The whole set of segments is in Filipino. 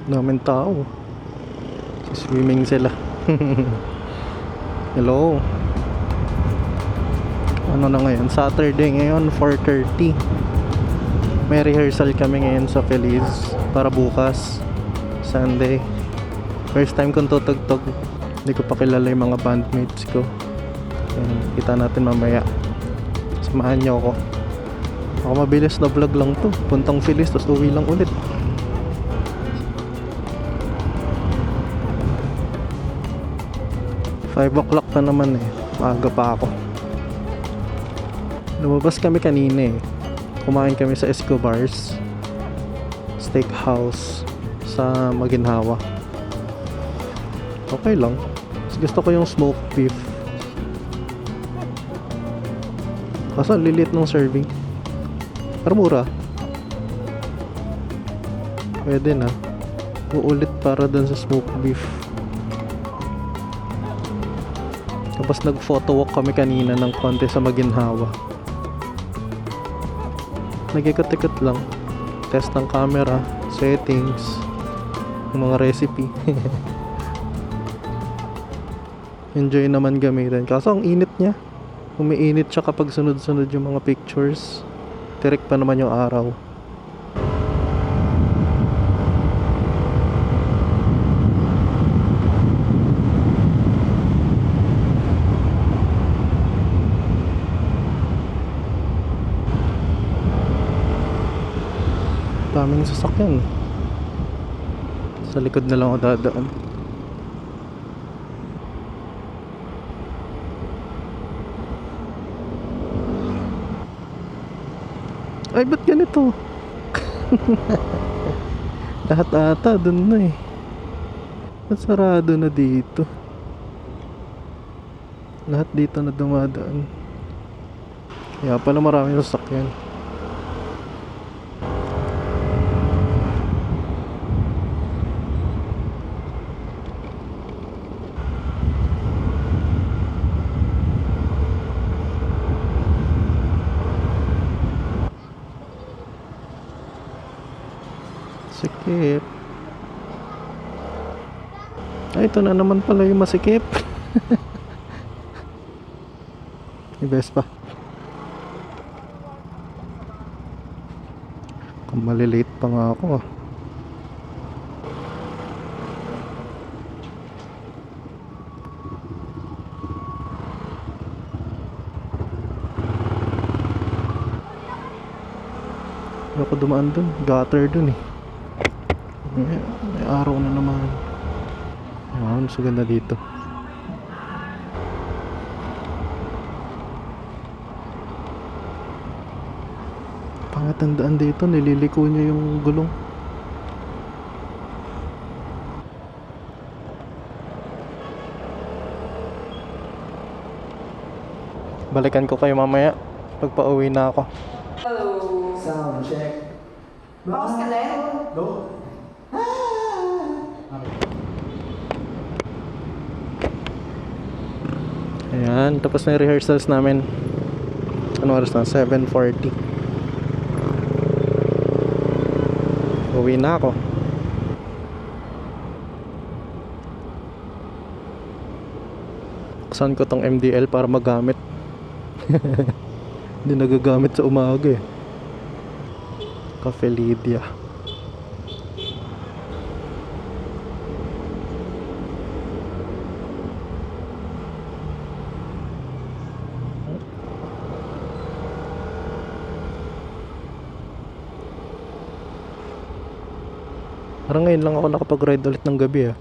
Daming tao. Swimming sila. Hello. Ano na ngayon? Saturday ngayon, 4:30. May rehearsal kami ngayon sa Feliz para bukas, Sunday. First time kong tutugtog. Hindi ko pa kilala yung mga bandmates ko. Ayan, kita natin mamaya. Samahan niyo ako. Ako mabilis na vlog lang to. Puntang Feliz, tapos uwi lang ulit. Five o'clock pa naman eh. Maaga pa ako. Lumabas kami kanina eh. Kumain kami sa Escobar's Steakhouse sa Maginhawa. Okay lang. Gusto ko yung smoked beef. Kaso lilit ng serving. Pero mura. Pwede na. Uulit para dun sa smoked beef. Tapos nag-photo walk kami kanina ng konti sa Maginhawa. Nag-ikot-ikot lang. Test ng camera, settings, mga recipe. Enjoy naman gamitin. Kaso ang init niya. Umiinit siya kapag sunod-sunod yung mga pictures. Tirik pa naman yung araw. Daming sasakyan. Sa likod na lang ako dadaan. Ay, ba't ganito? Lahat ata dun na eh. Ba't sarado na dito? Lahat dito na dumadaan. Kaya pala maraming sasakyan. Sikip. Ay, ito na naman pala yung masikip. Yung Vespa. Kung malilate pa nga ako ah. Ako dumaan dun. Gutter dun eh. May araw na naman. Ayan, mas ganda dito. Pangatandaan dito, nililiko niya yung gulong. Balikan ko kayo mamaya pag pauwi na ako. Hello. Sound check. Bawas ka na. Go. Ayan, tapos na yung rehearsals namin. Ano oras na? 7:40. Uwi na ako. Saan ko tong MDL para magamit? Hindi nagagamit sa umaga eh. Cafe Lydia. Parang ngayon lang ako nakapag-ride ulit ng gabi ah.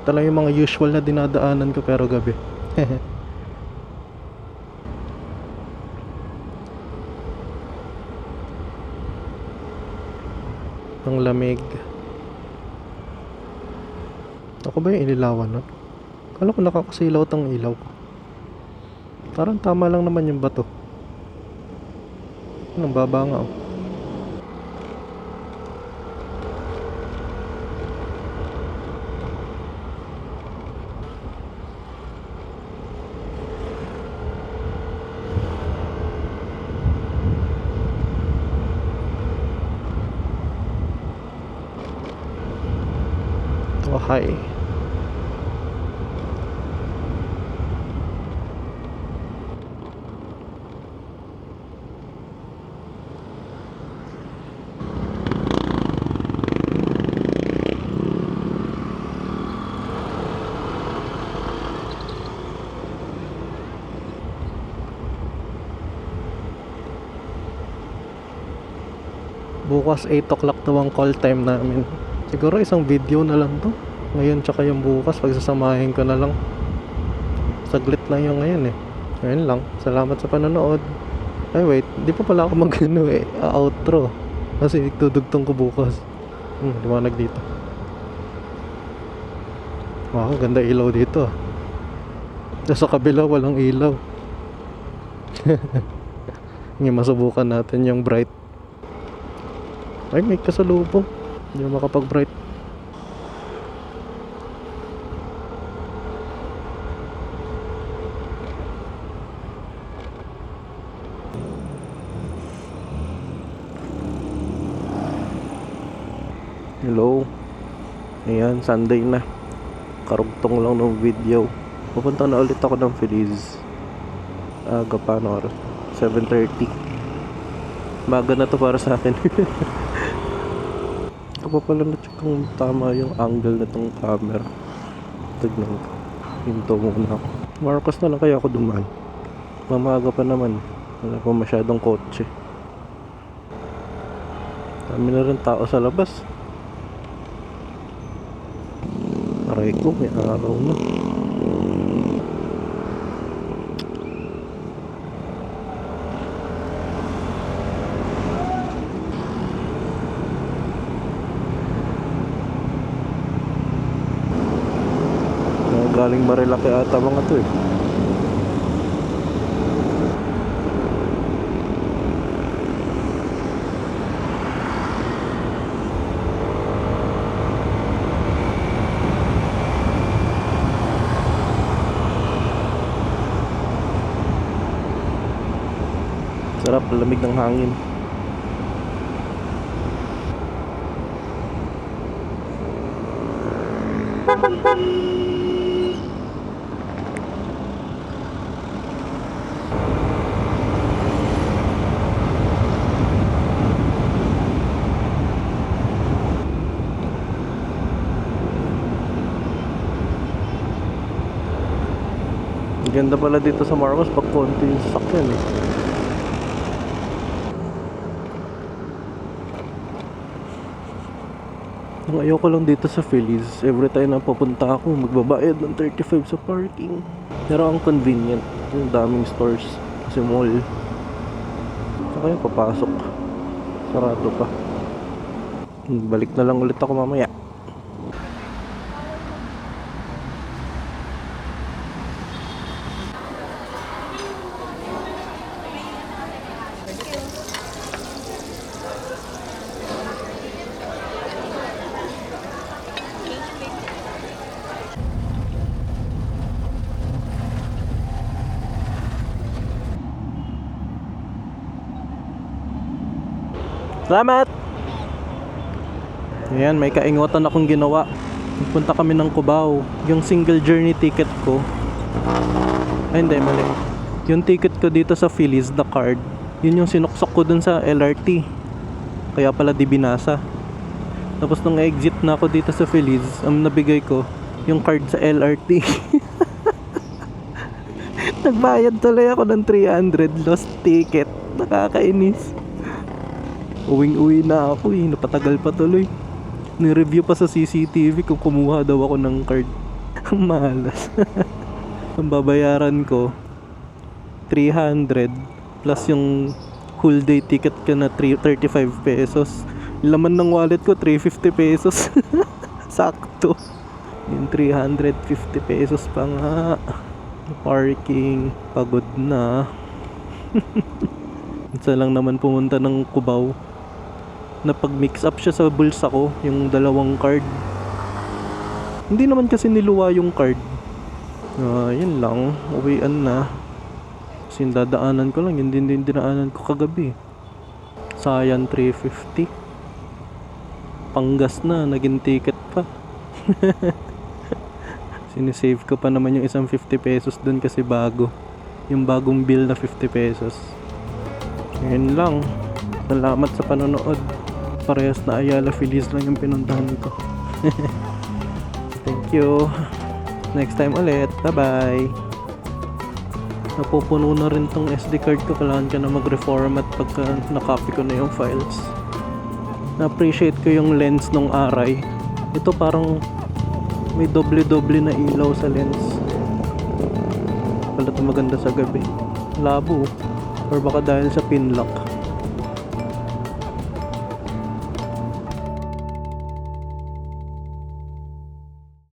Talaga yung mga usual na dinadaanan ko pero gabi. Ang lamig. Ako ba yung inilawan nun? Kala ko nakakasilaw tong ilaw ko. Parang tama lang naman yung bato. Ang baba nga oh. High. Bukas 8 o'clock daw ang call time namin. Siguro isang video na lang to. Ngayon tsaka yung bukas, pagsasamahin ko na lang. Saglit lang yung ngayon eh. Ngayon lang. Salamat sa panonood. Ay wait, di pa pala ako mag-ano eh, outro. Kasi tutugtong ko bukas. Liwanag dito. Wow, ganda ilaw dito. Sa kabila walang ilaw. Ngayon masubukan natin yung bright. Ay, may kasalubong. Hindi na makapag-bright. Hello. Ayan, Sunday na. Karugtong lang ng video. Pupunta na ulit ako ng Feliz. Aga pa, no? 7:30. Maga na to para sa akin. Ito pa pala na-check kung tama yung angle na tong camera. Tignan ko. Hinto muna ako. Marcos na lang kaya ako dumaan. Mamaga pa naman. Wala pa masyadong kotse. Dami na rin tao sa labas. Aray ko, may araw na. Galing Marilaki ata mga to eh. Sarap, lamig ng hangin. Ganda pala dito sa Marcos pag konti yung sasakyan eh. Ang ayoko lang dito sa Feliz, every time na papunta ako magbabayad ng 35 sa parking. Pero ang convenient, yung daming stores kasi mall. Saka yung papasok, sarado pa. Balik na lang ulit ako mamaya. Salamat! Ayan, may kaingotan akong ginawa. Punta kami ng Cubao. Yung single journey ticket ko. Ay hindi, mali. Yung ticket ko dito sa Feliz, the card, yun yung sinuksok ko dun sa LRT. Kaya pala di binasa. Tapos nung exit na ako dito sa Feliz, ang nabigay ko, yung card sa LRT. Nagbayad tuloy ako ng 300 lost ticket. Nakakainis. Uwing-uwi na ako eh, napatagal pa tuloy. Ni-review pa sa CCTV kung kumuha daw ako ng card. Ang malas. Ang babayaran ko 300 plus yung whole day ticket ka na 35 pesos. Laman ng wallet ko 350 pesos. Sakto. Yung 350 pesos pa nga. Parking, pagod na. Isa lang naman pumunta ng Cubao. Napag-mix up siya sa bulsa ko, yung dalawang card. Hindi naman kasi niluwa yung card. Yun lang, uwian na. Kasi dadaanan ko lang, yun din dinaanan ko kagabi. Sayang 350. Panggas na, naging ticket pa. Sinisave ko pa naman yung isang 50 pesos dun kasi bago. Yung bagong bill na 50 pesos. Yun lang. Salamat sa panonood. Parehas na Ayala Feliz lang yung pinuntahan ko. Thank you. Next time ulit. Bye-bye. Napupuno na rin tong SD card ko. Kailangan ka na mag-reformat pagka nakopy ko na yung files. Na-appreciate ko yung lens ng Aray. Ito parang may doble-doble na ilaw sa lens. Pala ito maganda sa gabi. Labo. Or baka dahil sa pin lock.